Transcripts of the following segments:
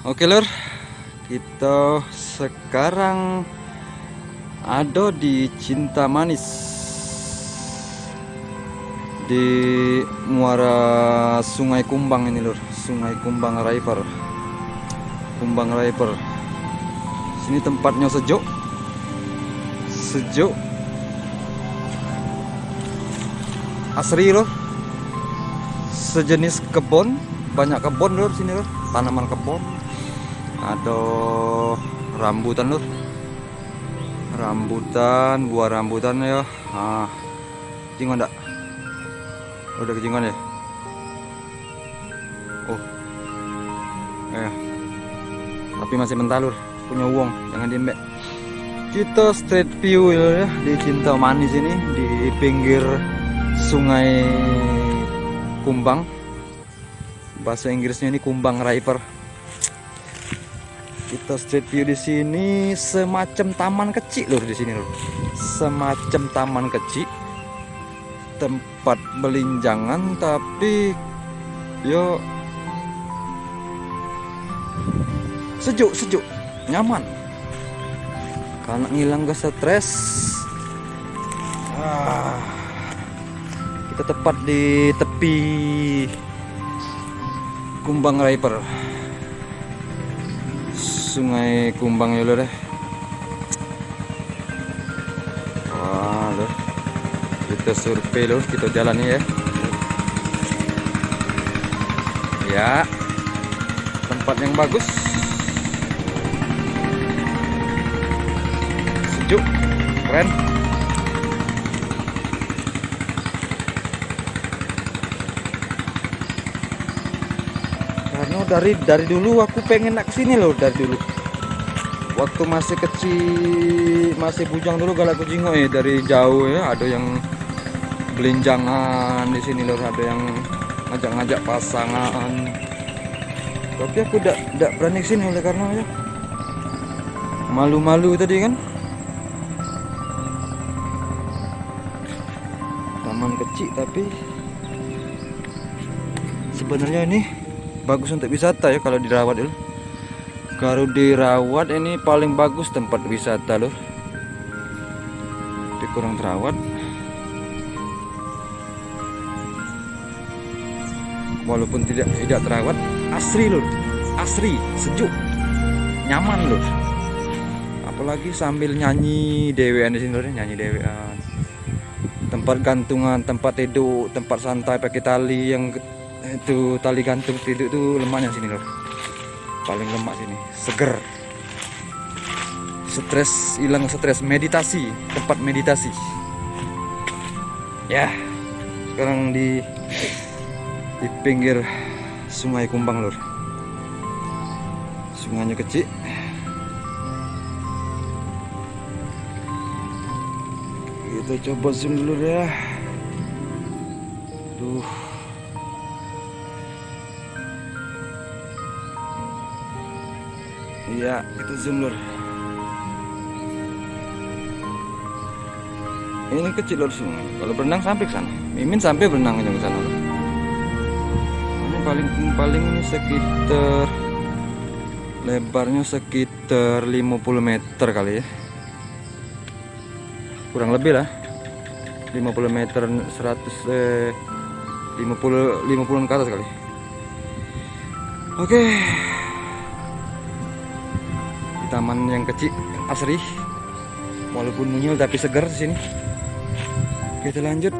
Oke lur, kita sekarang ada di Cinta Manis di muara Sungai Kumbang ini lur, Sungai Kumbang River. Kumbang River. Sini tempatnya sejuk, asri lur. Sejenis kebun, banyak kebun lur sini lur, tanaman kebun. Ada rambutan lur, rambutan, buah rambutan ya. Ah, kecingan enggak? Udah kecingan ya? Oh, tapi masih mentah lur, punya uang, jangan diembek. Kita street view ya di Cinta Manis ini, di pinggir Sungai Kumbang. Bahasa Inggrisnya ini Kumbang River. Kita street view di sini semacam taman kecil lur di sini lur. Semacam taman kecil. Tempat belinjangan tapi yo sejuk, nyaman. Karena ngilang ke stres. Kita tepat di tepi Kumbang River. Sungai Kumbang ya lur. Wah lur, kita survei lur, kita jalani ya. Ya, tempat yang bagus, sejuk, keren. Karena dari dulu aku pengen nak kesini loh, dari dulu. Waktu masih kecil, masih bujang dulu galak kujingo ya, dari jauh ya. Ada yang belinjangan di sini loh, ada yang ngajak-ngajak pasangan. Tapi aku tidak berani kesini oleh karena ya malu-malu tadi kan. Taman kecil tapi sebenarnya ini bagus untuk wisata ya kalau dirawat dulu. Kalau dirawat ini paling bagus tempat wisata loh. Tapi kurang terawat. Walaupun tidak terawat, asri lur, asri, sejuk, nyaman lur. Apalagi sambil nyanyi dewean di sini lur, nyanyi dewean. Tempat gantungan, tempat tidur, tempat santai pakai tali yang itu tali gantung tidur itu lemaknya sini lur. Paling lemak sini, seger. Stres, hilang stres, meditasi, tempat meditasi. Ya, sekarang di pinggir Sungai Kumbang lur. Sungainya kecil. Kita coba zoom dulu ya. Tuh. Iya, kita zoom lur. Ini kecil lur sungai. Kalau berenang sampai ke sana. Mimin sampai berenang ke sana lur. Paling ini sekitar lebarnya sekitar 50 meter kali ya, kurang lebih lah 50 meter, 50 ke atas kali. Oke, di taman yang kecil asri, walaupun munyil tapi segar di sini. Kita lanjut.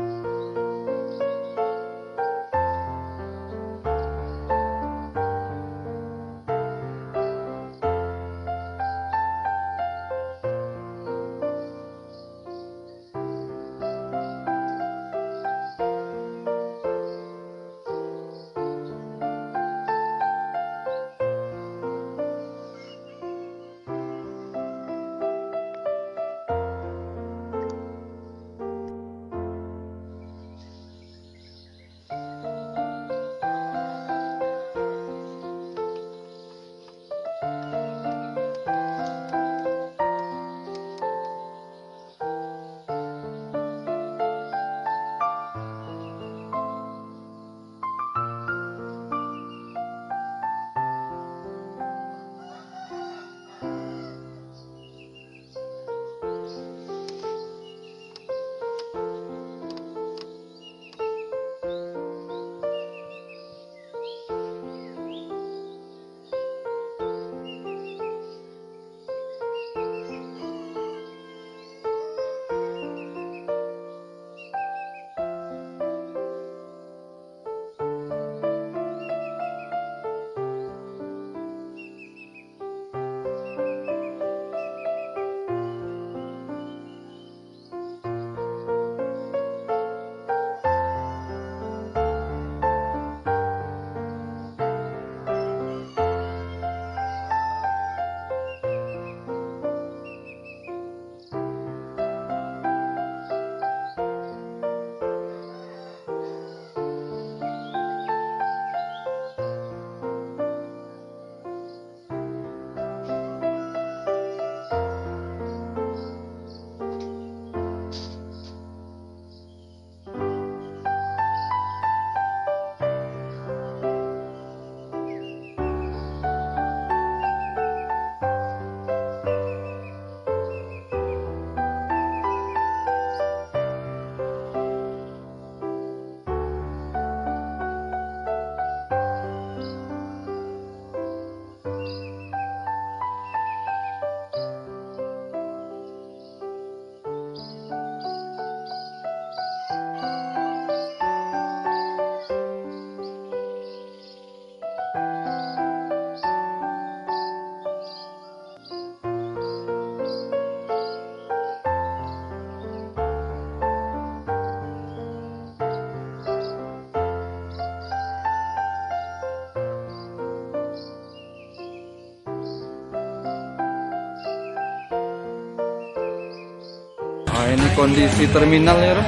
Nah, ini kondisi terminal ya, Bro.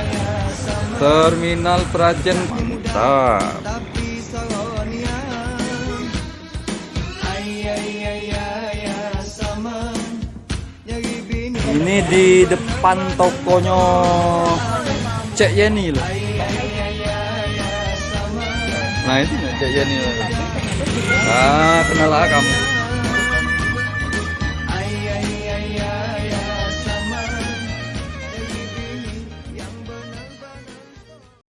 Terminal Prajen, mantap. Ini di depan tokonya Cek Yeni loh. Nah, itu Cek Yeni loh. Ah, kenal lah kamu.